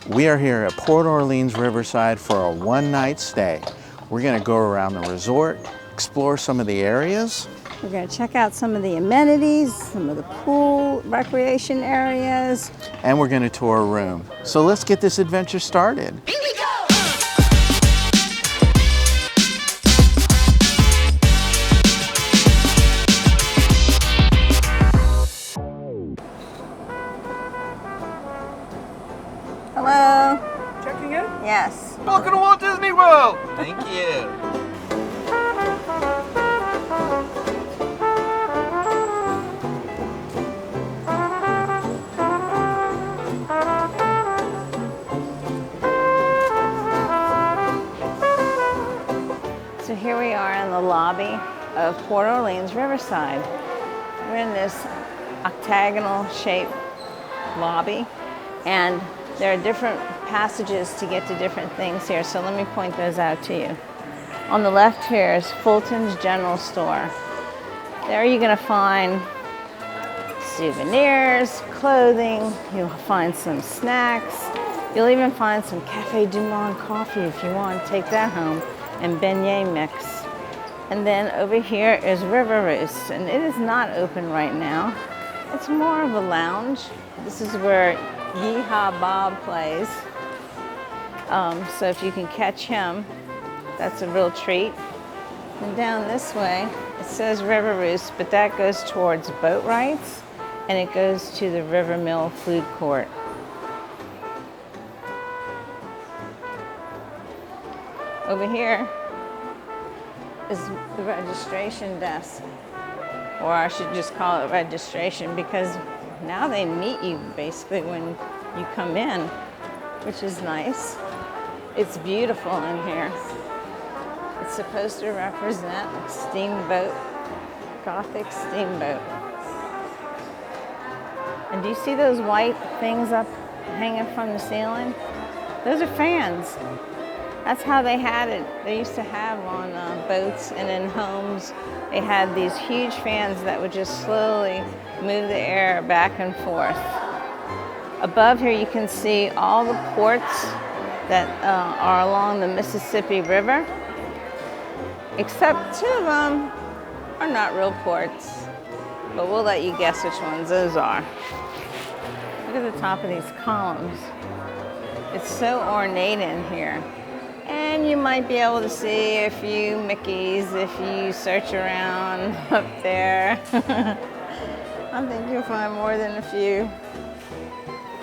We are here at Port Orleans Riverside for a one-night stay. We're going to go around the resort, explore some of the areas. We're going to check out some of the amenities, some of the pool, recreation areas. And we're going to tour a room. So let's get this adventure started. Here we go! Hello? Checking in? Yes. Welcome to Walt Disney World! Thank you. So here we are in the lobby of Port Orleans Riverside. We're in this octagonal shaped lobby, and there are different passages to get to different things here, so let me point those out to you. On the left here is Fulton's General Store. There you're going to find souvenirs, clothing, you'll find some snacks, you'll even find some Cafe Du Monde coffee if you want to take that home, and beignet mix. And then over here is River Roost, and it is not open right now. It's more of a lounge. This is where Yeehaw Bob plays. So if you can catch him, that's a real treat. And down this way, it says River Roost, but that goes towards boat rides, and it goes to the River Mill Food Court. Over here is the registration desk, or I should just call it registration, because now they meet you basically when you come in, which is nice. It's beautiful in here. It's supposed to represent a steamboat, Gothic steamboat. And do you see those white things up hanging from the ceiling? Those are fans. That's how they had it. They used to have on boats and in homes, they had these huge fans that would just slowly move the air back and forth. Above here you can see all the ports that are along the Mississippi River, except two of them are not real ports, but we'll let you guess which ones those are. Look at the top of these columns. It's so ornate in here. And you might be able to see a few Mickeys if you search around up there. I think you'll find more than a few.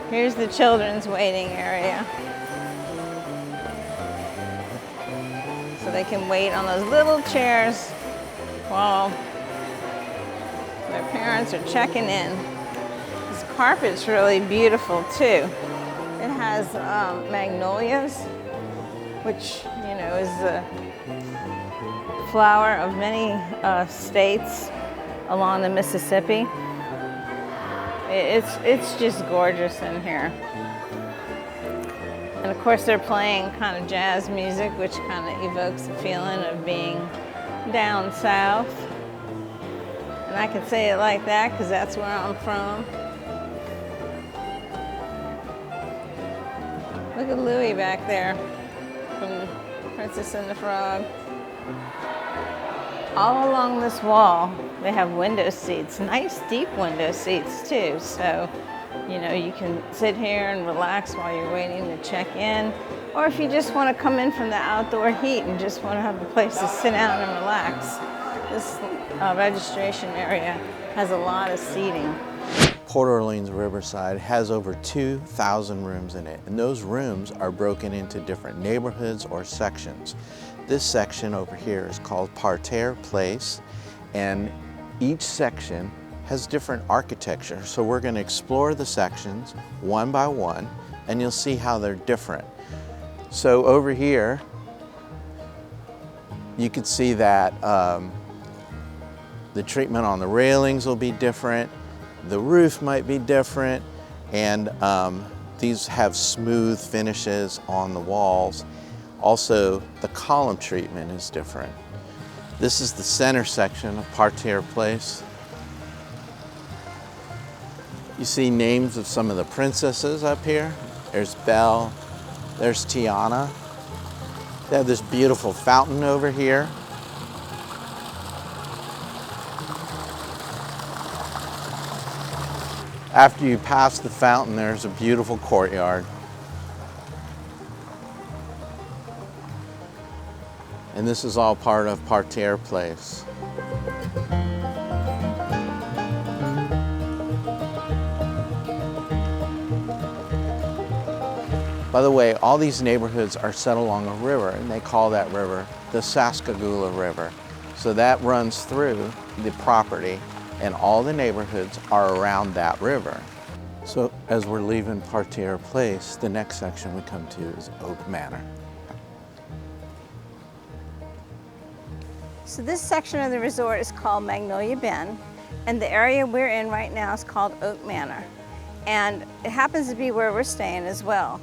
Here's the children's waiting area. So they can wait on those little chairs while their parents are checking in. This carpet's really beautiful too. It has magnolias, which, you know, is the flower of many states along the Mississippi. It's just gorgeous in here. And of course they're playing kind of jazz music, which kind of evokes the feeling of being down south. And I can say it like that because that's where I'm from. Look at Louie back there from Princess and the Frog. All along this wall, they have window seats, nice deep window seats too. So, you know, you can sit here and relax while you're waiting to check in. Or if you just want to come in from the outdoor heat and just want to have a place to sit down and relax, this registration area has a lot of seating. Port Orleans Riverside has over 2,000 rooms in it, and those rooms are broken into different neighborhoods or sections. This section over here is called Parterre Place, and each section has different architecture. So we're going to explore the sections one by one, and you'll see how they're different. So over here, you can see that the treatment on the railings will be different. The roof might be different, and these have smooth finishes on the walls. Also, the column treatment is different. This is the center section of Parterre Place. You see names of some of the princesses up here. There's Belle. There's Tiana. They have this beautiful fountain over here. After you pass the fountain, there's a beautiful courtyard. And this is all part of Parterre Place. By the way, all these neighborhoods are set along a river, and they call that river the Pascagoula River. So that runs through the property, and all the neighborhoods are around that river. So as we're leaving Parterre Place, the next section we come to is Oak Manor. So this section of the resort is called Magnolia Bend, and the area we're in right now is called Oak Manor. And it happens to be where we're staying as well.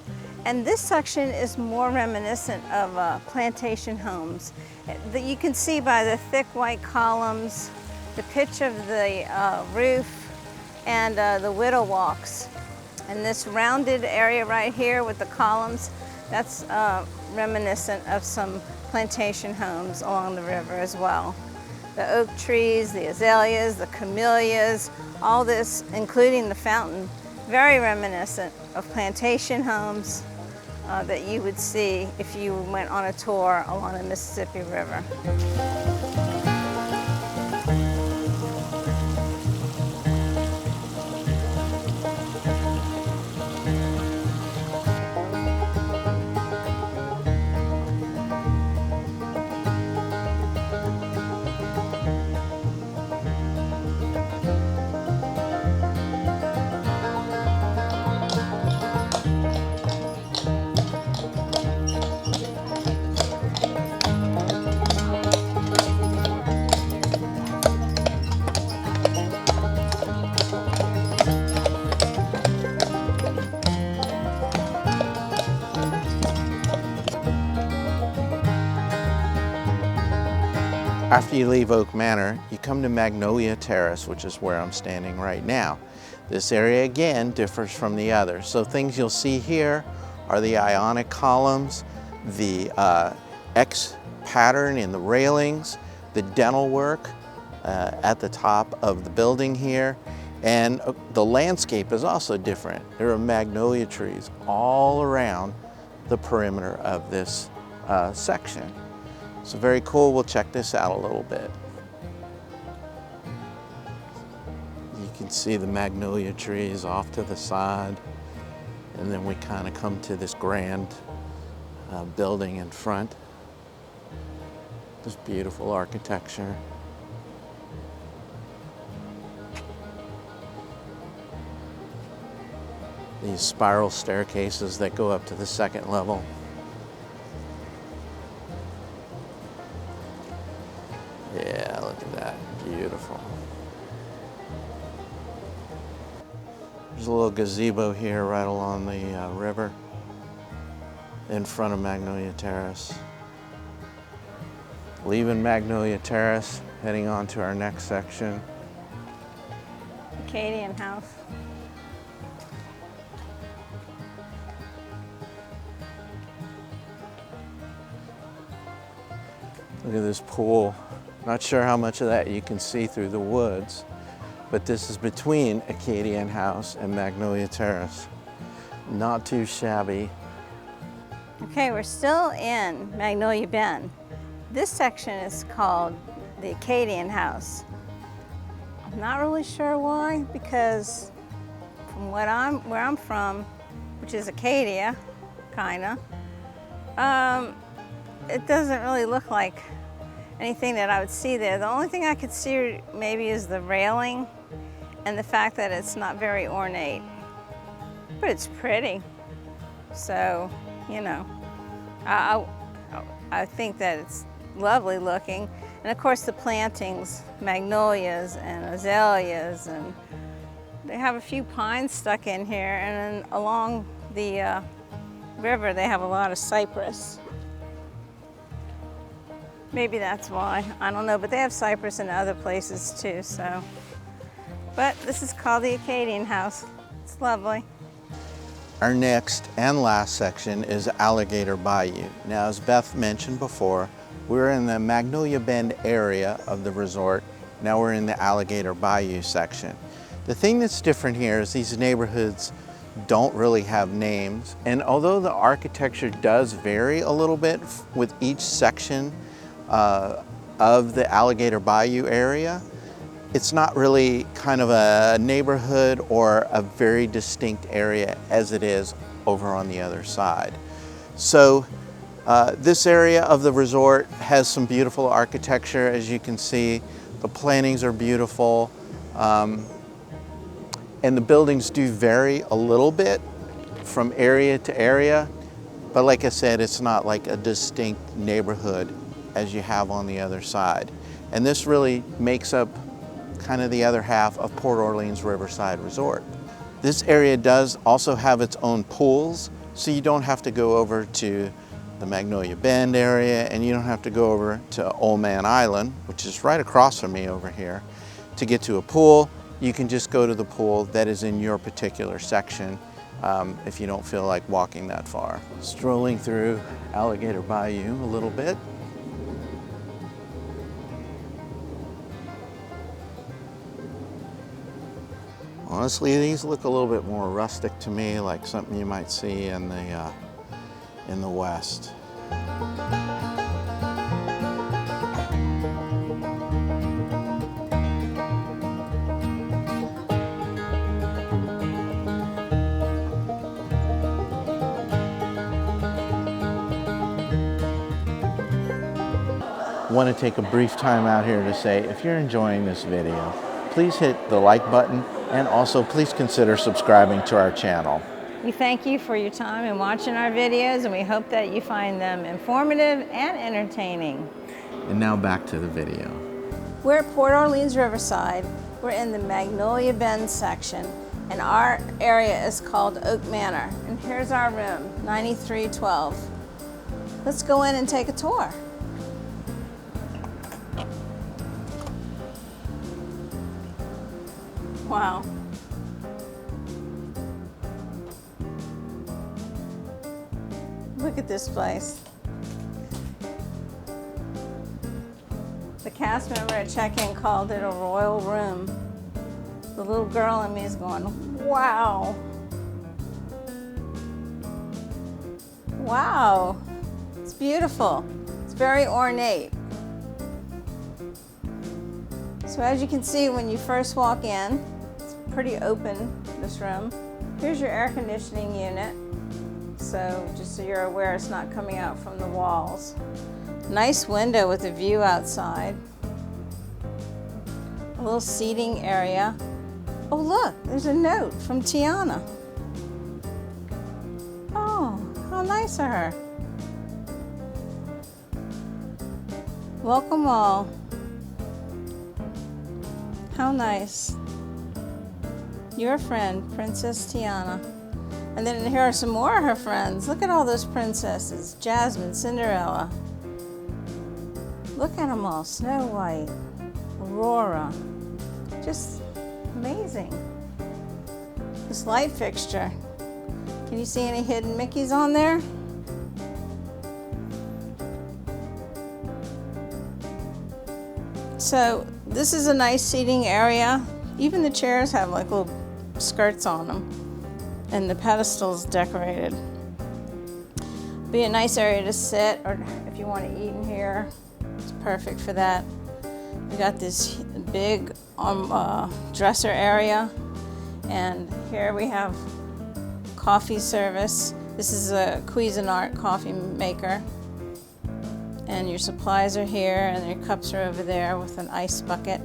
And this section is more reminiscent of plantation homes. That you can see by the thick white columns, the pitch of the roof, and the widow walks. And this rounded area right here with the columns, that's reminiscent of some plantation homes along the river as well. The oak trees, the azaleas, the camellias, all this, including the fountain, very reminiscent of plantation homes that you would see if you went on a tour along the Mississippi River. After you leave Oak Manor, you come to Magnolia Terrace, which is where I'm standing right now. This area again differs from the others. So things you'll see here are the ionic columns, the X pattern in the railings, the dental work at the top of the building here, and the landscape is also different. There are magnolia trees all around the perimeter of this section. So very cool. We'll check this out a little bit. You can see the magnolia trees off to the side, and then we kind of come to this grand building in front. This beautiful architecture. These spiral staircases that go up to the second level. Yeah, look at that, beautiful. There's a little gazebo here right along the river in front of Magnolia Terrace. Leaving Magnolia Terrace, heading on to our next section. Acadian house. Look at this pool. Not sure how much of that you can see through the woods, but this is between Acadian House and Magnolia Terrace. Not too shabby. Okay, we're still in Magnolia Bend. This section is called the Acadian House. I'm not really sure why, because from where I'm from, which is Acadia, kinda, it doesn't really look like anything that I would see there. The only thing I could see maybe is the railing and the fact that it's not very ornate, but it's pretty. So, you know, I think that it's lovely looking. And of course the plantings, magnolias and azaleas, and they have a few pines stuck in here, and then along the river they have a lot of cypress. Maybe that's why, I don't know, but they have cypress in other places too, so. But this is called the Acadian House. It's lovely. Our next and last section is Alligator Bayou. Now, as Beth mentioned before, we're in the Magnolia Bend area of the resort. Now we're in the Alligator Bayou section. The thing that's different here is these neighborhoods don't really have names. And although the architecture does vary a little bit with each section of the Alligator Bayou area, it's not really kind of a neighborhood or a very distinct area as it is over on the other side. So this area of the resort has some beautiful architecture. As you can see, the plantings are beautiful. And the buildings do vary a little bit from area to area, but like I said, it's not like a distinct neighborhood as you have on the other side. And this really makes up kind of the other half of Port Orleans Riverside Resort. This area does also have its own pools, so you don't have to go over to the Magnolia Bend area, and you don't have to go over to Old Man Island, which is right across from me over here, to get to a pool. You can just go to the pool that is in your particular section if you don't feel like walking that far. Strolling through Alligator Bayou a little bit. Honestly, these look a little bit more rustic to me, like something you might see in the West. I want to take a brief time out here to say, if you're enjoying this video, please hit the like button, and also please consider subscribing to our channel. We thank you for your time in watching our videos, and we hope that you find them informative and entertaining. And now back to the video. We're at Port Orleans Riverside. We're in the Magnolia Bend section, and our area is called Oak Manor. And here's our room, 9312. Let's go in and take a tour. Wow. Look at this place. The cast member at check-in called it a royal room. The little girl in me is going, wow. Wow. It's beautiful. It's very ornate. So as you can see, when you first walk in, it's pretty open, this room. Here's your air conditioning unit. So just so you're aware, it's not coming out from the walls. Nice window with a view outside. A little seating area. Oh look, there's a note from Tiana. Oh, how nice of her. Welcome all. How nice. Your friend, Princess Tiana. And then here are some more of her friends. Look at all those princesses. Jasmine, Cinderella. Look at them all. Snow White, Aurora. Just amazing. This light fixture. Can you see any hidden Mickeys on there? So this is a nice seating area. Even the chairs have like little skirts on them, and the pedestal's decorated. Be a nice area to sit, or if you want to eat in here, it's perfect for that. We got this big dresser area, and here we have coffee service. This is a Cuisinart coffee maker. And your supplies are here, and your cups are over there with an ice bucket.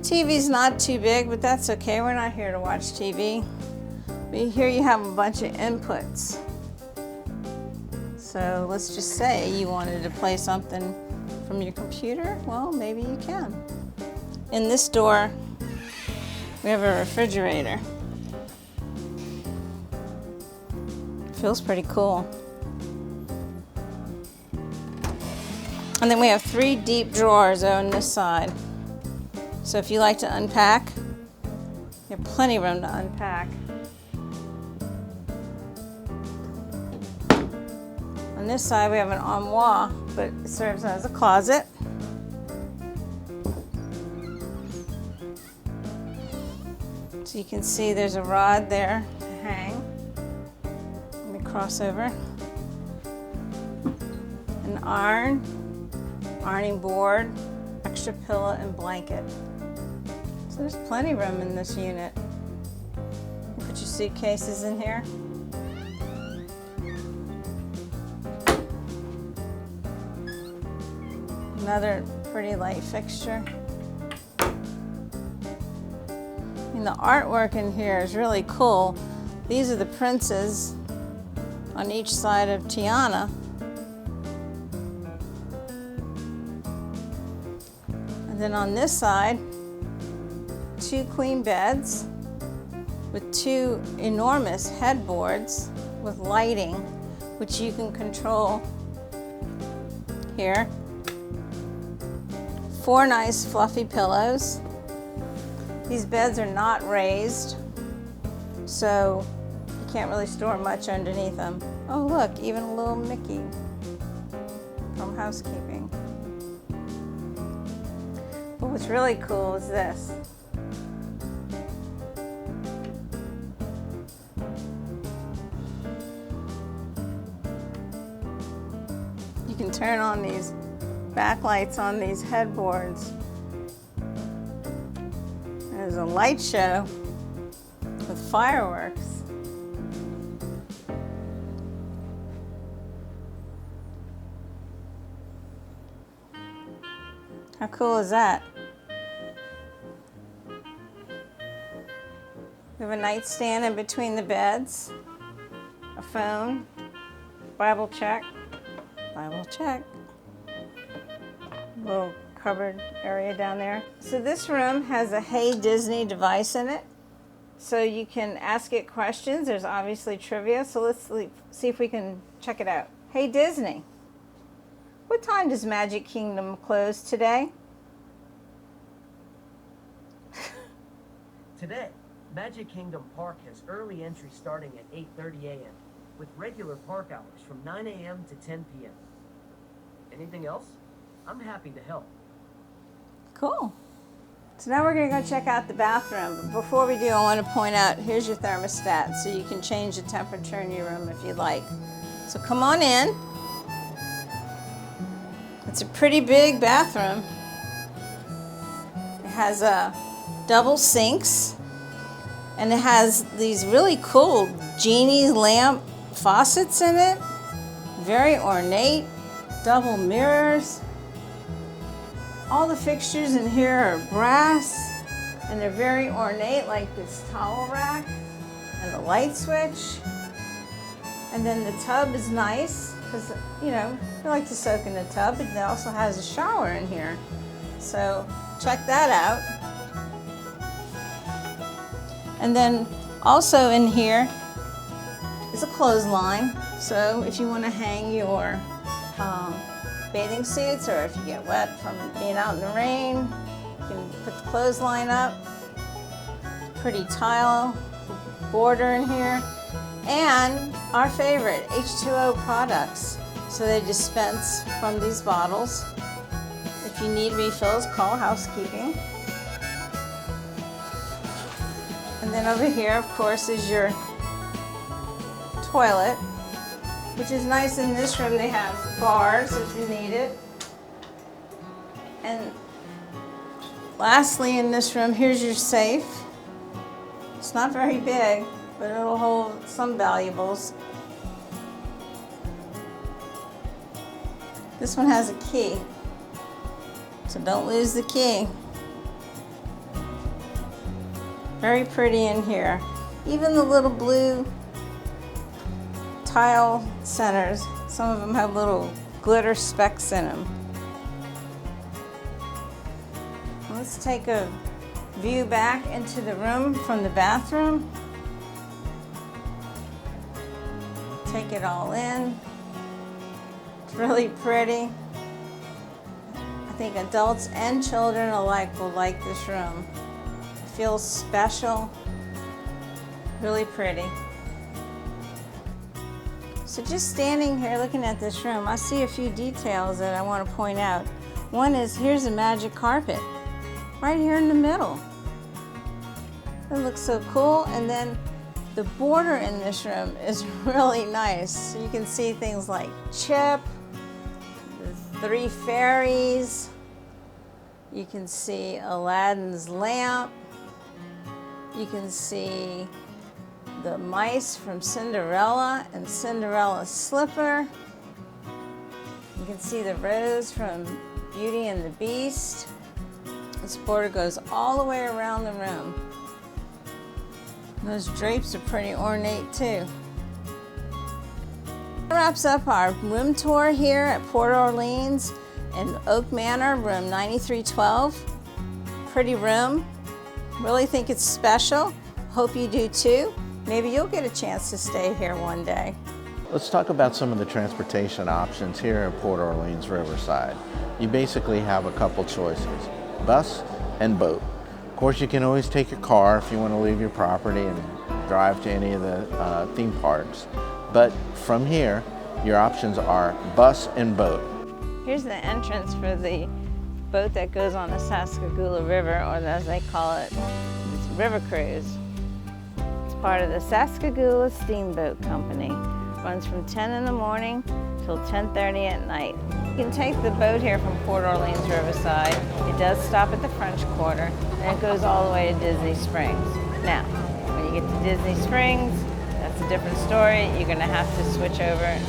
TV's not too big, but that's okay. We're not here to watch TV. But here you have a bunch of inputs. So let's just say you wanted to play something from your computer. Well, maybe you can. In this door, we have a refrigerator. Feels pretty cool. And then we have 3 deep drawers on this side. So if you like to unpack, you have plenty of room to unpack. On this side we have an armoire, but it serves as a closet. So you can see there's a rod there to hang. Let me cross over. An ironing board, extra pillow and blanket. So there's plenty of room in this unit. You put your suitcases in here. Another pretty light fixture. And the artwork in here is really cool. These are the princes on each side of Tiana. And then on this side, 2 queen beds with 2 enormous headboards with lighting, which you can control here. 4 nice fluffy pillows. These beds are not raised, so you can't really store much underneath them. Oh look, even a little Mickey from housekeeping. But what's really cool is this. You can turn on these backlights on these headboards. There's a light show with fireworks. How cool is that? We have a nightstand in between the beds, a phone, Bible check, little cupboard area down there. So this room has a Hey Disney device in it, so you can ask it questions. There's obviously trivia, so let's see if we can check it out. Hey Disney, what time does Magic Kingdom close today? Today, Magic Kingdom Park has early entry starting at 8:30 a.m. with regular park hours from 9 a.m. to 10 p.m. Anything else? I'm happy to help. Cool. So now we're going to go check out the bathroom. But before we do, I want to point out, here's your thermostat, so you can change the temperature in your room if you like. So come on in. It's a pretty big bathroom. It has double sinks, and it has these really cool genie lamp faucets in it. Very ornate, double mirrors. All the fixtures in here are brass, and they're very ornate, like this towel rack and the light switch. And then the tub is nice, because, you know, I like to soak in the tub, but it also has a shower in here. So check that out. And then also in here is a clothesline. So if you want to hang your bathing suits, or if you get wet from being out in the rain, you can put the clothesline up. Pretty tile border in here. And our favorite, H2O products. So they dispense from these bottles. If you need refills, call housekeeping. And then over here, of course, is your toilet, which is nice. In this room they have bars if you need it. And lastly, in this room, here's your safe. It's not very big, but it'll hold some valuables. This one has a key, so don't lose the key. Very pretty in here. Even the little blue tile centers, some of them have little glitter specks in them. Let's take a view back into the room from the bathroom. Take it all in. It's really pretty. I think adults and children alike will like this room. It feels special, really pretty. So just standing here looking at this room, I see a few details that I want to point out. One is, here's a magic carpet right here in the middle. It looks so cool. And then the border in this room is really nice. You can see things like Chip, the 3 fairies. You can see Aladdin's lamp. You can see the mice from Cinderella and Cinderella's slipper. You can see the rose from Beauty and the Beast. This border goes all the way around the room. Those drapes are pretty ornate too. That wraps up our room tour here at Port Orleans in Oak Manor, room 9312. Pretty room. Really think it's special. Hope you do too. Maybe you'll get a chance to stay here one day. Let's talk about some of the transportation options here at Port Orleans Riverside. You basically have a couple choices, bus and boat. Of course, you can always take your car if you want to leave your property and drive to any of the theme parks. But from here, your options are bus and boat. Here's the entrance for the boat that goes on the Sascagoula River, or as they call it, it's River Cruise. It's part of the Sascagoula Steamboat Company. Runs from 10 in the morning till 10:30 at night. You can take the boat here from Port Orleans Riverside. It does stop at the French Quarter, and it goes all the way to Disney Springs. Now, when you get to Disney Springs, that's a different story. You're gonna have to switch over and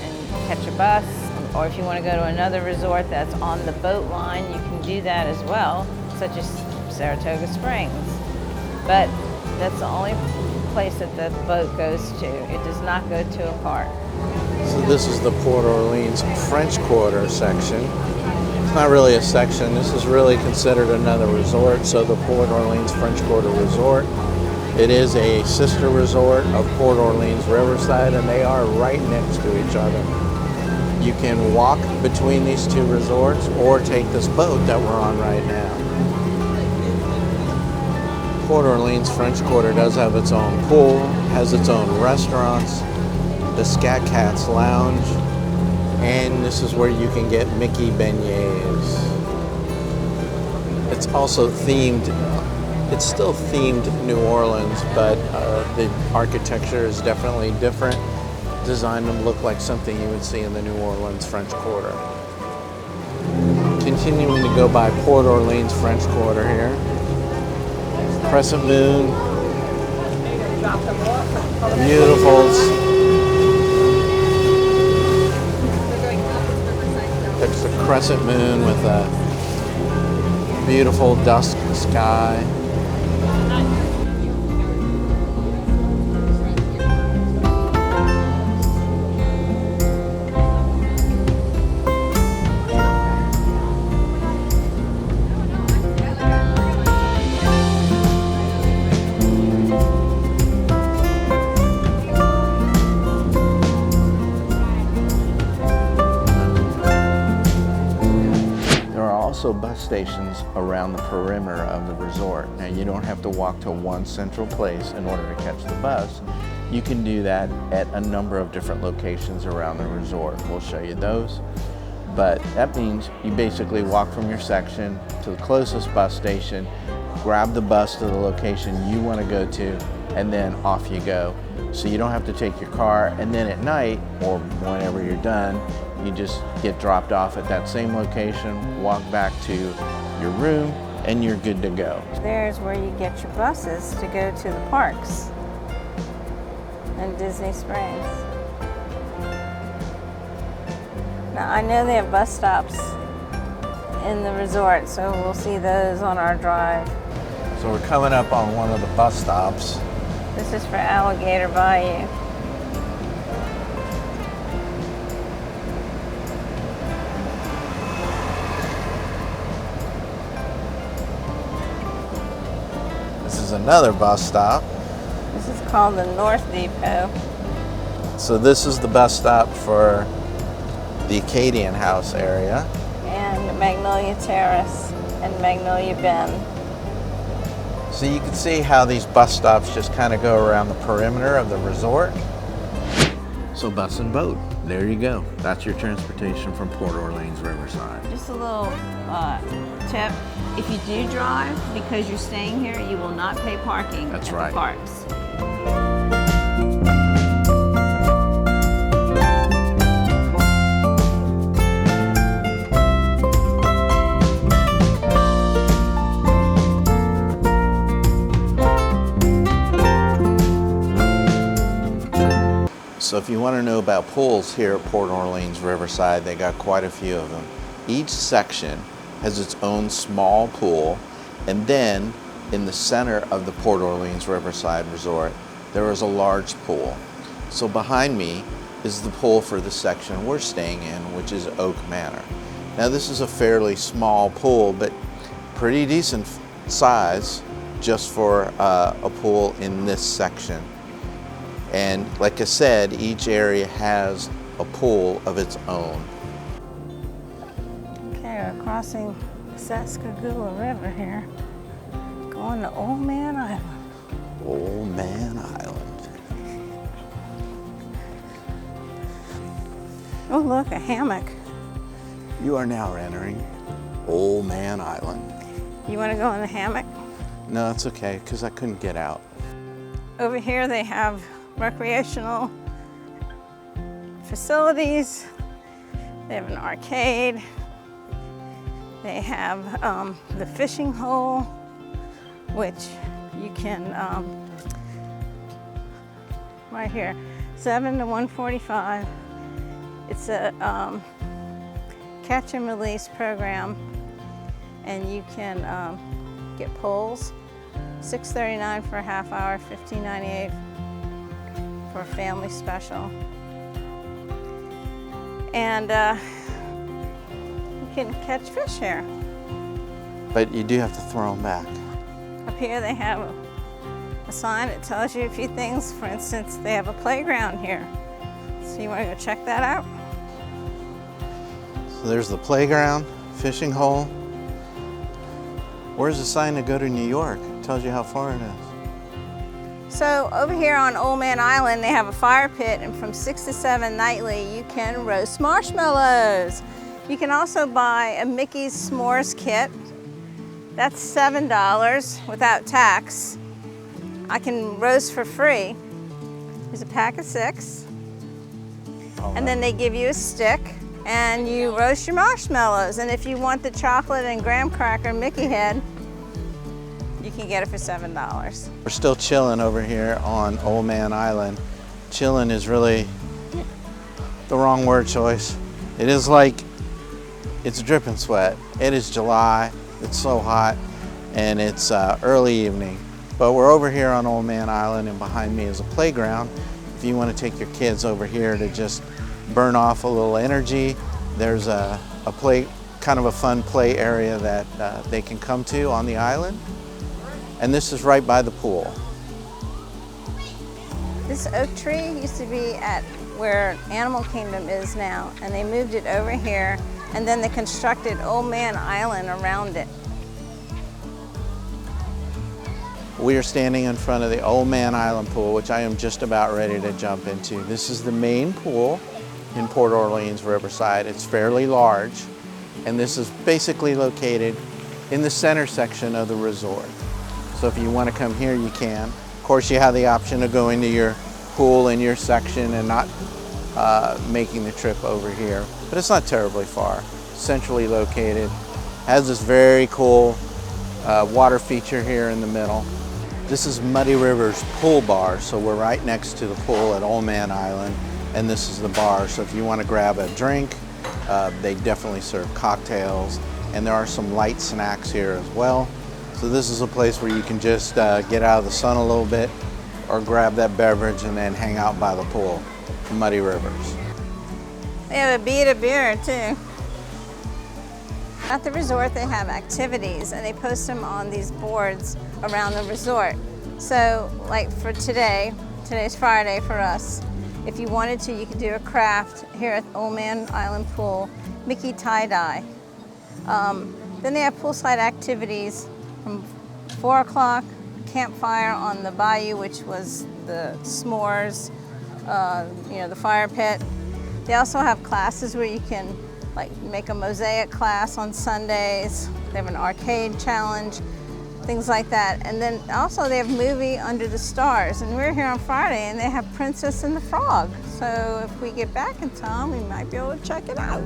catch a bus, or if you wanna go to another resort that's on the boat line, you can do that as well, such as Saratoga Springs. But that's the only place that the boat goes to. It does not go to a park. So this is the Port Orleans French Quarter section. It's not really a section. This is really considered another resort. So the Port Orleans French Quarter Resort. It is a sister resort of Port Orleans Riverside, and they are right next to each other. You can walk between these two resorts or take this boat that we're on right now. Port Orleans French Quarter does have its own pool, has its own restaurants, the Scat Lounge, and this is where you can get Mickey beignets. It's also themed, it's still themed New Orleans, but the architecture is definitely different, designed to look like something you would see in the New Orleans French Quarter. Continuing to go by Port Orleans French Quarter here. Crescent moon, beautiful. It's a crescent moon with a beautiful dusk sky. Also bus stations around the perimeter of the resort. Now you don't have to walk to one central place in order to catch the bus. You can do that at a number of different locations around the resort. We'll show you those. But that means you basically walk from your section to the closest bus station, grab the bus to the location you want to go to, and then off you go. So you don't have to take your car, and then at night, or whenever you're done, you just get dropped off at that same location, walk back to your room, and you're good to go. There's where you get your buses to go to the parks in Disney Springs. Now I know they have bus stops in the resort, so we'll see those on our drive. So we're coming up on one of the bus stops. This is for Alligator Bayou. This is another bus stop. This is called the North Depot. So this is the bus stop for the Acadian House area. And Magnolia Terrace and Magnolia Bend. So you can see how these bus stops just kind of go around the perimeter of the resort. So bus and boat, there you go. That's your transportation from Port Orleans Riverside. Just a little tip. If you do drive, because you're staying here, you will not pay parking That's at right. the parks. So if you want to know about pools here at Port Orleans Riverside, they got quite a few of them. Each section has its own small pool, and then in the center of the Port Orleans Riverside Resort, there is a large pool. So behind me is the pool for the section we're staying in, which is Oak Manor. Now this is a fairly small pool, but pretty decent size just for a pool in this section. And like I said, each area has a pool of its own. Okay, we're crossing the Sascagoula River here, going to Old Man Island. Old Man Island. Oh look, a hammock. You are now entering Old Man Island. You want to go in the hammock? No, it's okay, because I couldn't get out. Over here they have recreational facilities. They have an arcade. They have the fishing hole, which you can, right here, 7 to 1:45. It's a catch and release program, and you can get poles. $6.39 for a half hour, $15.98 for a family special. And you can catch fish here. But you do have to throw them back. Up here they have a sign that tells you a few things. For instance, they have a playground here. So you want to go check that out? So there's the playground, fishing hole. Where's the sign to go to New York? It tells you how far it is. So over here on Old Man Island, they have a fire pit, and from 6 to 7 nightly, you can roast marshmallows. You can also buy a Mickey's S'mores kit. That's $7 without tax. I can roast for free. There's a pack of 6. And then they give you a stick, and you roast your marshmallows. And if you want the chocolate and graham cracker Mickey head, you can get it for $7. We're still chilling over here on Old Man Island. Chilling is really the wrong word choice. It is like, it's dripping sweat. It is July, it's so hot, and it's early evening. But we're over here on Old Man Island, and behind me is a playground. If you want to take your kids over here to just burn off a little energy, there's a play, kind of a fun play area that they can come to on the island. And this is right by the pool. This oak tree used to be at where Animal Kingdom is now, and they moved it over here, and then they constructed Old Man Island around it. We are standing in front of the Old Man Island pool, which I am just about ready to jump into. This is the main pool in Port Orleans Riverside. It's fairly large, and this is basically located in the center section of the resort. So if you want to come here, you can. Of course, you have the option of going to your pool in your section and not making the trip over here. But it's not terribly far. Centrally located. Has this very cool water feature here in the middle. This is Muddy River's pool bar, so we're right next to the pool at Old Man Island, and this is the bar. So if you want to grab a drink, they definitely serve cocktails, and there are some light snacks here as well. So this is a place where you can just get out of the sun a little bit, or grab that beverage and then hang out by the pool. Muddy Rivers. They have a bead of beer too. At the resort, they have activities, and they post them on these boards around the resort. So like for today's Friday for us, if you wanted to, you could do a craft here at Old Man Island Pool, Mickey tie-dye. Then they have poolside activities from 4 o'clock, campfire on the bayou, which was the s'mores, the fire pit. They also have classes where you can like make a mosaic class on Sundays. They have an arcade challenge, things like that. And then also they have movie Under the Stars. And we're here on Friday and they have Princess and the Frog. So if we get back in time, we might be able to check it out.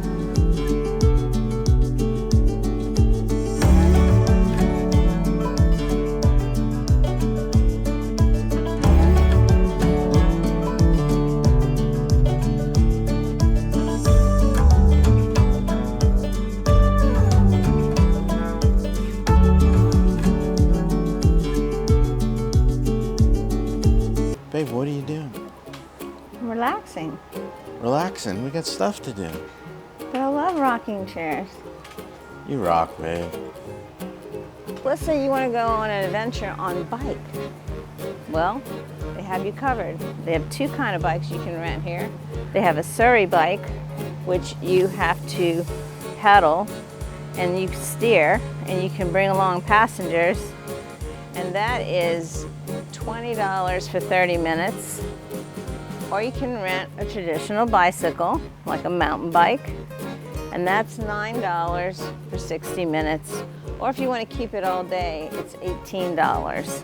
Babe, what are you doing? Relaxing. Relaxing. We got stuff to do. But I love rocking chairs. You rock, babe. Let's say you want to go on an adventure on bike. Well, they have you covered. They have two kind of bikes you can rent here. They have a Surrey bike, which you have to pedal and you steer, and you can bring along passengers, and that is $20 for 30 minutes. Or you can rent a traditional bicycle, like a mountain bike, and that's $9 for 60 minutes. Or if you want to keep it all day, it's $18.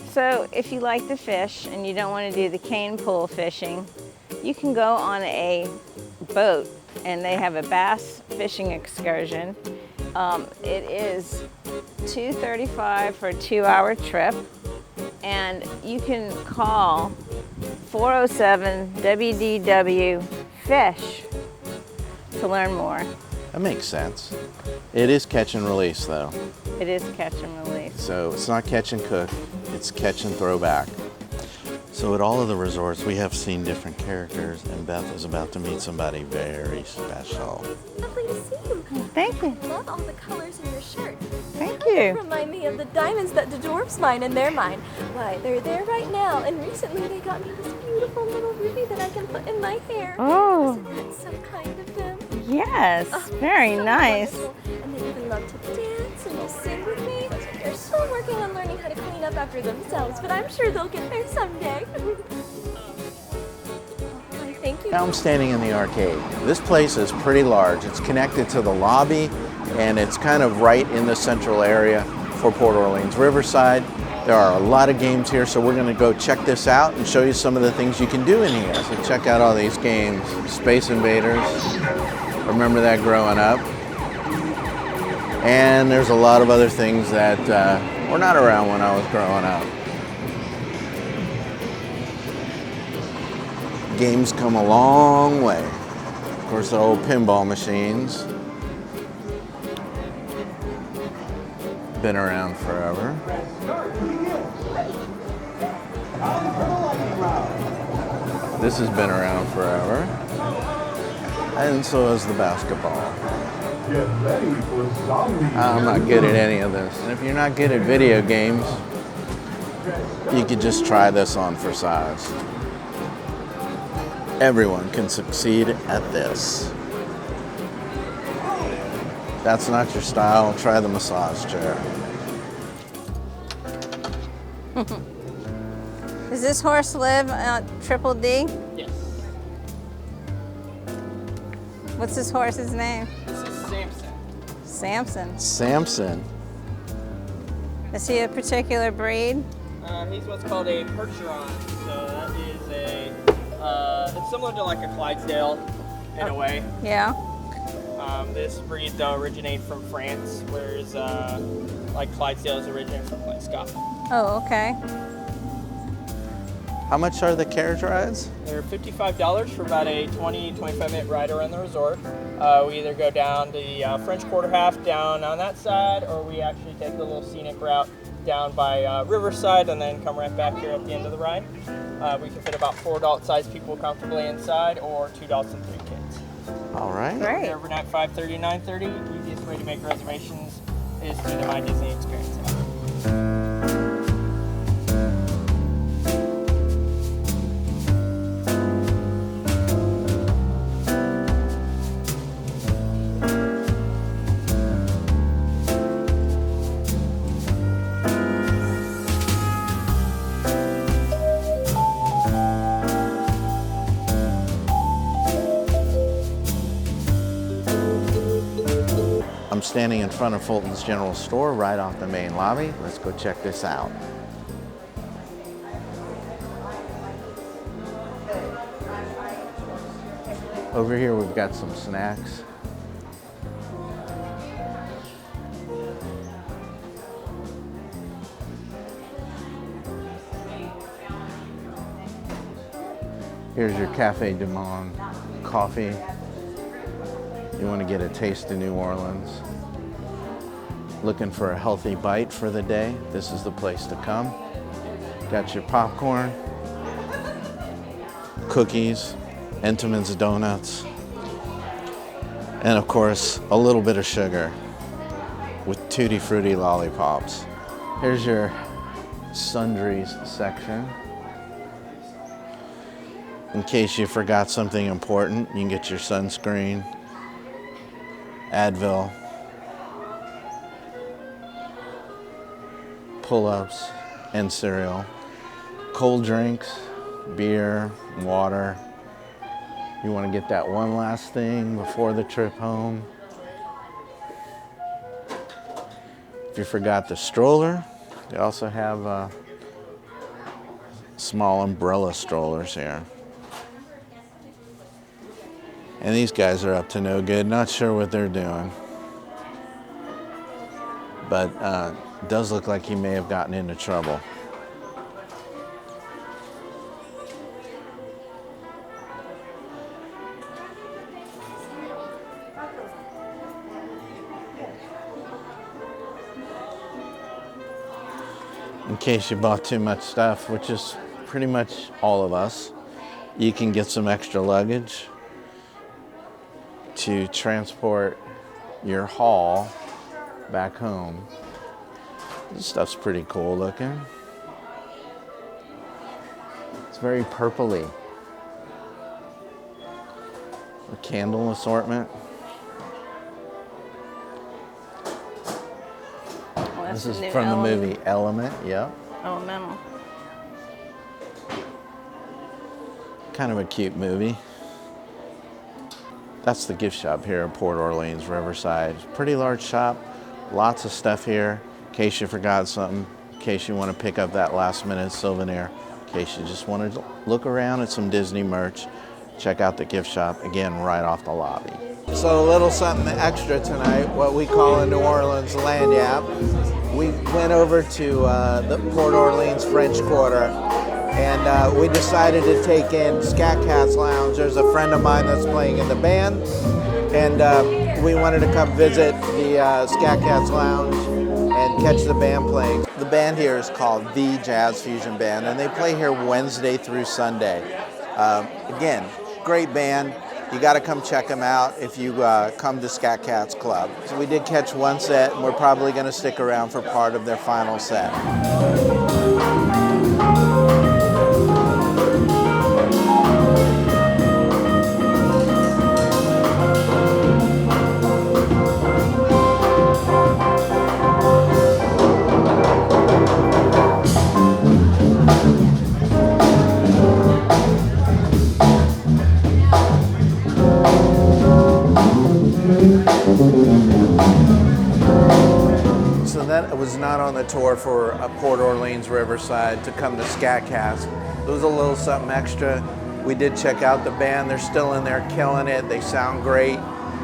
So if you like to fish and you don't want to do the cane pole fishing, you can go on a boat, and they have a bass fishing excursion. It is $2.35 for a 2-hour trip, and you can call 407-WDW-FISH to learn more. That makes sense. It is catch and release, though. It is catch and release. So it's not catch and cook, it's catch and throw back. So at all of the resorts, we have seen different characters, and Beth is about to meet somebody very special. Lovely to see you. Thank you. I love all the colors in your shirt. Thank They you. remind me of the diamonds that the dwarfs mine and they're mine. Why, they're there right now, and recently they got me this beautiful little ruby that I can put in my hair. Oh. Isn't that so kind of them? Yes, Oh, very so nice. wonderful. And they even love to dance and to sing with me. They're still working on learning how to clean up after themselves, but I'm sure they'll get there someday. Why, thank you. Now I'm standing in the arcade. This place is pretty large. It's connected to the lobby, and it's kind of right in the central area for Port Orleans Riverside. There are a lot of games here, so we're going to go check this out and show you some of the things you can do in here. So check out all these games. Space Invaders. Remember that growing up. And there's a lot of other things that were not around when I was growing up. Games come a long way. Of course, the old pinball machines. Been around forever. This has been around forever. And so has the basketball. I'm not good at any of this. And if you're not good at video games, you could just try this on for size. Everyone can succeed at this. That's not your style, try the massage chair. Does this horse live at Triple D? Yes. What's this horse's name? This is Samson. Samson. Samson. Is he a particular breed? He's what's called a Percheron. So that is it's similar to like a Clydesdale in a way. Yeah. This breed though originates from France, whereas like Clydesdales originate from like Scotland. Oh, okay. How much are the carriage rides? They're $55 for about a 20-25 minute ride around the resort. We either go down the French Quarter half down on that side, or we actually take the little scenic route down by Riverside and then come right back here at the end of the ride. We can fit about 4 adult-sized people comfortably inside, or 2 adults and 3 kids. All right. Great. They're overnight 5:30, 9:30. The easiest way to make reservations is through the My Disney Experience app. I'm standing in front of Fulton's General Store right off the main lobby. Let's go check this out. Over here we've got some snacks. Here's your Cafe du Monde coffee. You want to get a taste of New Orleans. Looking for a healthy bite for the day, this is the place to come. Got your popcorn, cookies, Entenmann's donuts, and of course, a little bit of sugar with Tutti Frutti lollipops. Here's your sundries section. In case you forgot something important, you can get your sunscreen, Advil, pull-ups, and cereal. Cold drinks, beer, water. You want to get that one last thing before the trip home. If you forgot the stroller, they also have small umbrella strollers here. And these guys are up to no good, not sure what they're doing. But it does look like he may have gotten into trouble. In case you bought too much stuff, which is pretty much all of us, you can get some extra luggage to transport your haul back home. This stuff's pretty cool looking. It's very purpley. A candle assortment. Oh, that's This is new from the Element. movie Element, yep. Elemental. Kind of a cute movie. That's the gift shop here at Port Orleans Riverside. Pretty large shop, lots of stuff here. In case you forgot something, in case you want to pick up that last minute souvenir, in case you just want to look around at some Disney merch, check out the gift shop, again, right off the lobby. So a little something extra tonight, what we call in New Orleans lanyap. We went over to the Port Orleans French Quarter, and we decided to take in Scat Cat's Lounge. There's a friend of mine that's playing in the band, and we wanted to come visit the Scat Cat's Lounge and catch the band playing. The band here is called The Jazz Fusion Band, and they play here Wednesday through Sunday. Again, great band. You got to come check them out if you come to Scat Cat's Club. So we did catch one set, and we're probably going to stick around for part of their final set. So that was not on the tour for Port Orleans Riverside to come to Scat Cat's. It was a little something extra. We did check out the band. They're still in there killing it. They sound great.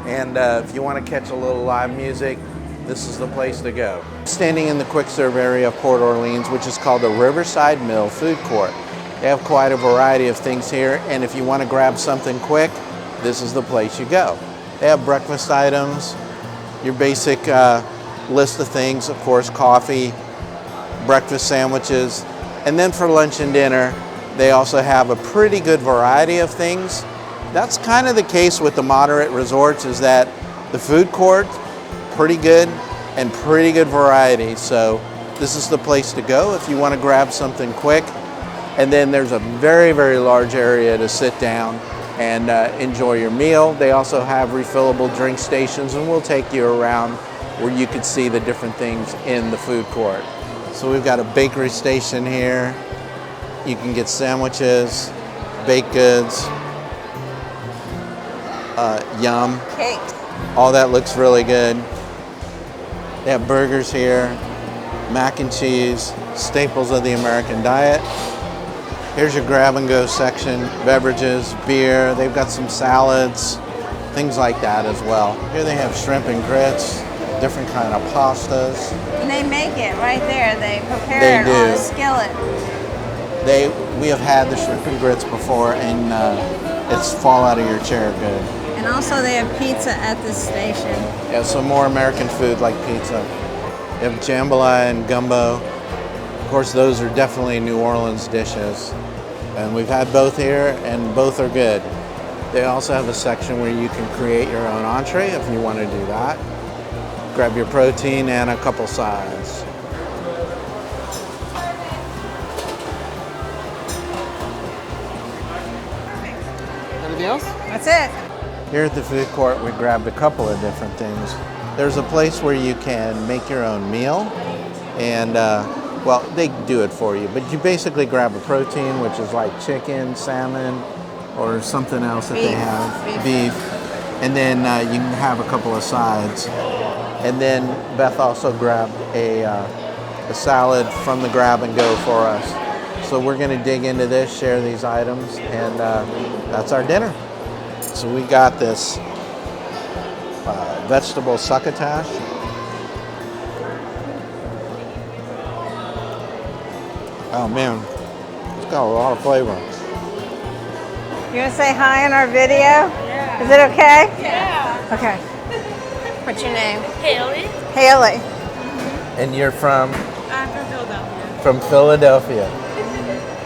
And if you want to catch a little live music, this is the place to go. Standing in the quick serve area of Port Orleans, which is called the Riverside Mill Food Court. They have quite a variety of things here, and if you want to grab something quick, this is the place you go. They have breakfast items, your basic list of things, of course, coffee, breakfast sandwiches, and then for lunch and dinner, they also have a pretty good variety of things. That's kind of the case with the moderate resorts, is that the food court, pretty good, and pretty good variety. So this is the place to go if you want to grab something quick. And then there's a very, very large area to sit down and enjoy your meal. They also have refillable drink stations, and we'll take you around where you can see the different things in the food court. So we've got a bakery station here. You can get sandwiches, baked goods, yum. Cake. All that looks really good. They have burgers here, mac and cheese, staples of the American diet. Here's your grab and go section, beverages, beer. They've got some salads, things like that as well. Here they have shrimp and grits, different kind of pastas. And they make it right there. They prepare it on a skillet. We have had the shrimp and grits before, and it's fall out of your chair good. And also they have pizza at this station. Yeah, some more American food like pizza. They have jambalaya and gumbo. Of course, those are definitely New Orleans dishes. And we've had both here, and both are good. They also have a section where you can create your own entree if you want to do that. Grab your protein and a couple sides. Anything else? That's it. Here at the food court, we grabbed a couple of different things. There's a place where you can make your own meal, and well, they do it for you, but you basically grab a protein, which is like chicken, salmon, or something else that they have, beef, and then you can have a couple of sides. And then Beth also grabbed a salad from the grab and go for us. So we're gonna dig into this, share these items, and that's our dinner. So we got this vegetable succotash. Oh man, it's got a lot of flavor. You want to say hi in our video? Yeah. Is it okay? Yeah. Okay. What's your name? Haley. Haley. And you're from? I'm from Philadelphia. From Philadelphia.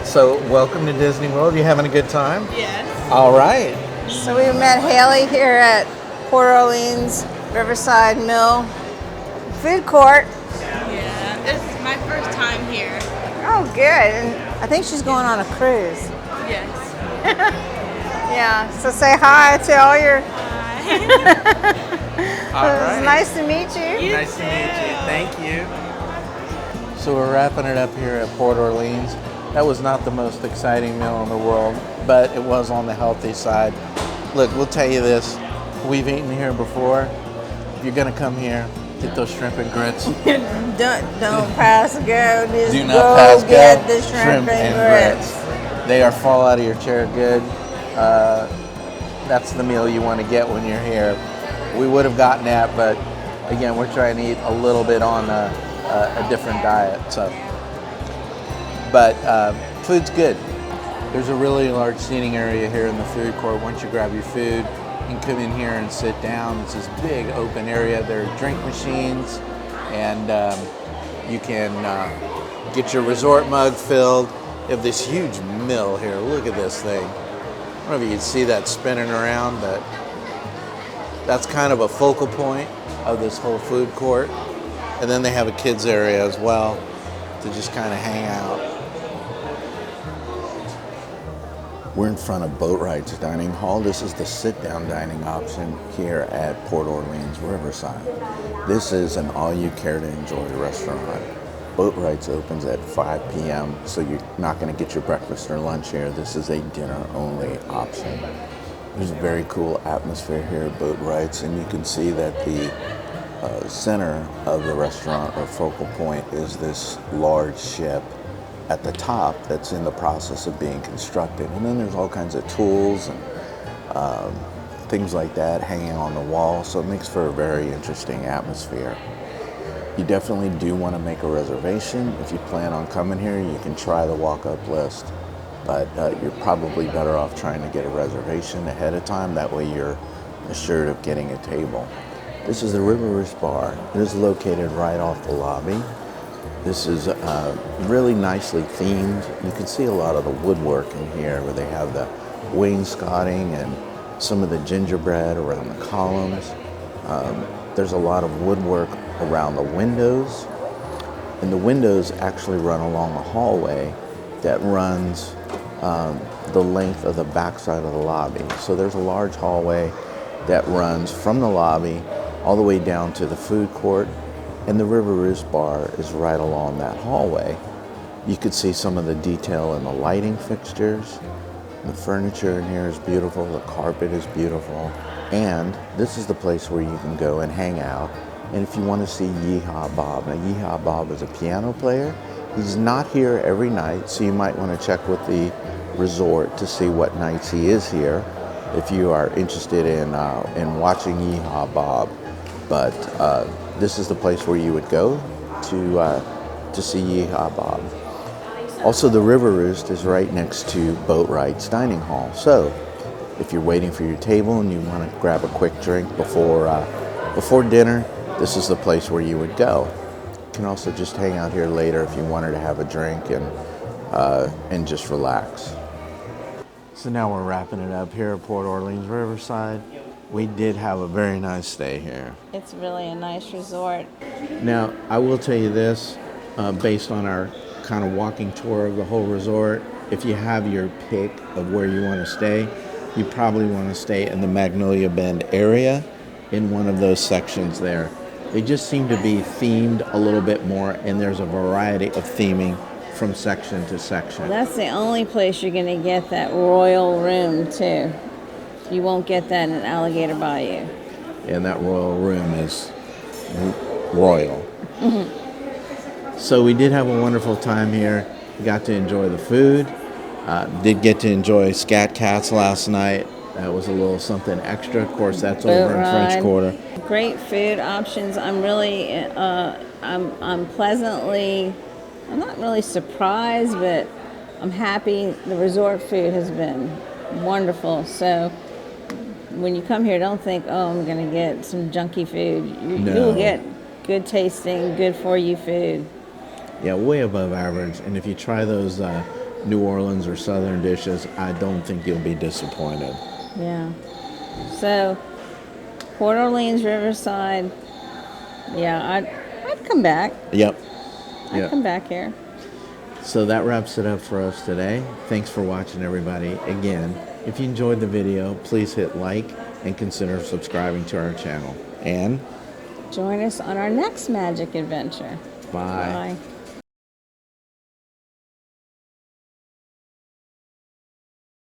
So welcome to Disney World. You having a good time? Yes. All right. So we met Haley here at Port Orleans Riverside Mill Food Court. Yeah, this is my first time here. Oh, good. And I think she's going on a cruise. Yes. Yeah. So say hi to all your. Hi. All It was right. nice to meet you. Nice to meet you. Thank you. So we're wrapping it up here at Port Orleans. That was not the most exciting meal in the world, but it was on the healthy side. Look, we'll tell you this. We've eaten here before. If you're gonna come here, get those shrimp and grits. Don't pass go. Just Do not go pass get go. the shrimp and grits. They are fall out of your chair good. That's the meal you want to get when you're here. We would have gotten that, but again, we're trying to eat a little bit on a different diet. So, but food's good. There's a really large seating area here in the food court. Once you grab your food, you can come in here and sit down. It's this big open area. There are drink machines, and you can get your resort mug filled. You have this huge mill here. Look at this thing. I don't know if you can see that spinning around, but that's kind of a focal point of this whole food court. And then they have a kids area as well to just kind of hang out. We're in front of Boat Rides Dining Hall. This is the sit-down dining option here at Port Orleans Riverside. This is an all-you-care-to-enjoy restaurant. Boat Rides opens at 5 p.m., so you're not going to get your breakfast or lunch here. This is a dinner-only option. There's a very cool atmosphere here at Boat Rides, and you can see that the center of the restaurant or focal point is this large ship at the top that's in the process of being constructed. And then there's all kinds of tools and things like that hanging on the wall, so it makes for a very interesting atmosphere. You definitely do want to make a reservation. If you plan on coming here, you can try the walk-up list, but you're probably better off trying to get a reservation ahead of time. That way you're assured of getting a table. This is the Riverist Bar. It is located right off the lobby. This is really nicely themed. You can see a lot of the woodwork in here where they have the wainscoting and some of the gingerbread around the columns. There's a lot of woodwork around the windows, and the windows actually run along a hallway that runs the length of the backside of the lobby. So there's a large hallway that runs from the lobby all the way down to the food court, and the Riverist Bar is right along that hallway. You could see some of the detail in the lighting fixtures. The furniture in here is beautiful, the carpet is beautiful, and this is the place where you can go and hang out And if you want to see Yeehaw Bob, now Yeehaw Bob is a piano player. He's not here every night, so you might want to check with the resort to see what nights he is here if you are interested in watching Yeehaw Bob. But this is the place where you would go to see Yeehaw Bob. Also, the River Roost is right next to Boat Rights Dining Hall. So if you're waiting for your table and you want to grab a quick drink before dinner, this is the place where you would go. You can also just hang out here later if you wanted to have a drink and just relax. So now we're wrapping it up here at Port Orleans Riverside. We did have a very nice stay here. It's really a nice resort. Now, I will tell you this, based on our kind of walking tour of the whole resort, if you have your pick of where you want to stay, you probably want to stay in the Magnolia Bend area in one of those sections there. They just seem to be themed a little bit more, and there's a variety of theming from section to section. That's the only place you're going to get that royal room, too. You won't get that in Alligator Bayou. And that royal room is royal. So we did have a wonderful time here. We got to enjoy the food. Did get to enjoy Scat Cats last night. That was a little something extra. Of course, that's over in French Quarter. Great food options. I'm really, I'm pleasantly, I'm not really surprised, but I'm happy. The resort food has been wonderful. So when you come here, don't think, oh, I'm going to get some junky food. You'll get good tasting, good for you food. Yeah, way above average. And if you try those New Orleans or Southern dishes, I don't think you'll be disappointed. Yeah. So, Port Orleans Riverside. Yeah, I'd come back. Yep. I'd come back here. So that wraps it up for us today. Thanks for watching, everybody. Again, if you enjoyed the video, please hit like and consider subscribing to our channel. And join us on our next magic adventure. bye. Bye.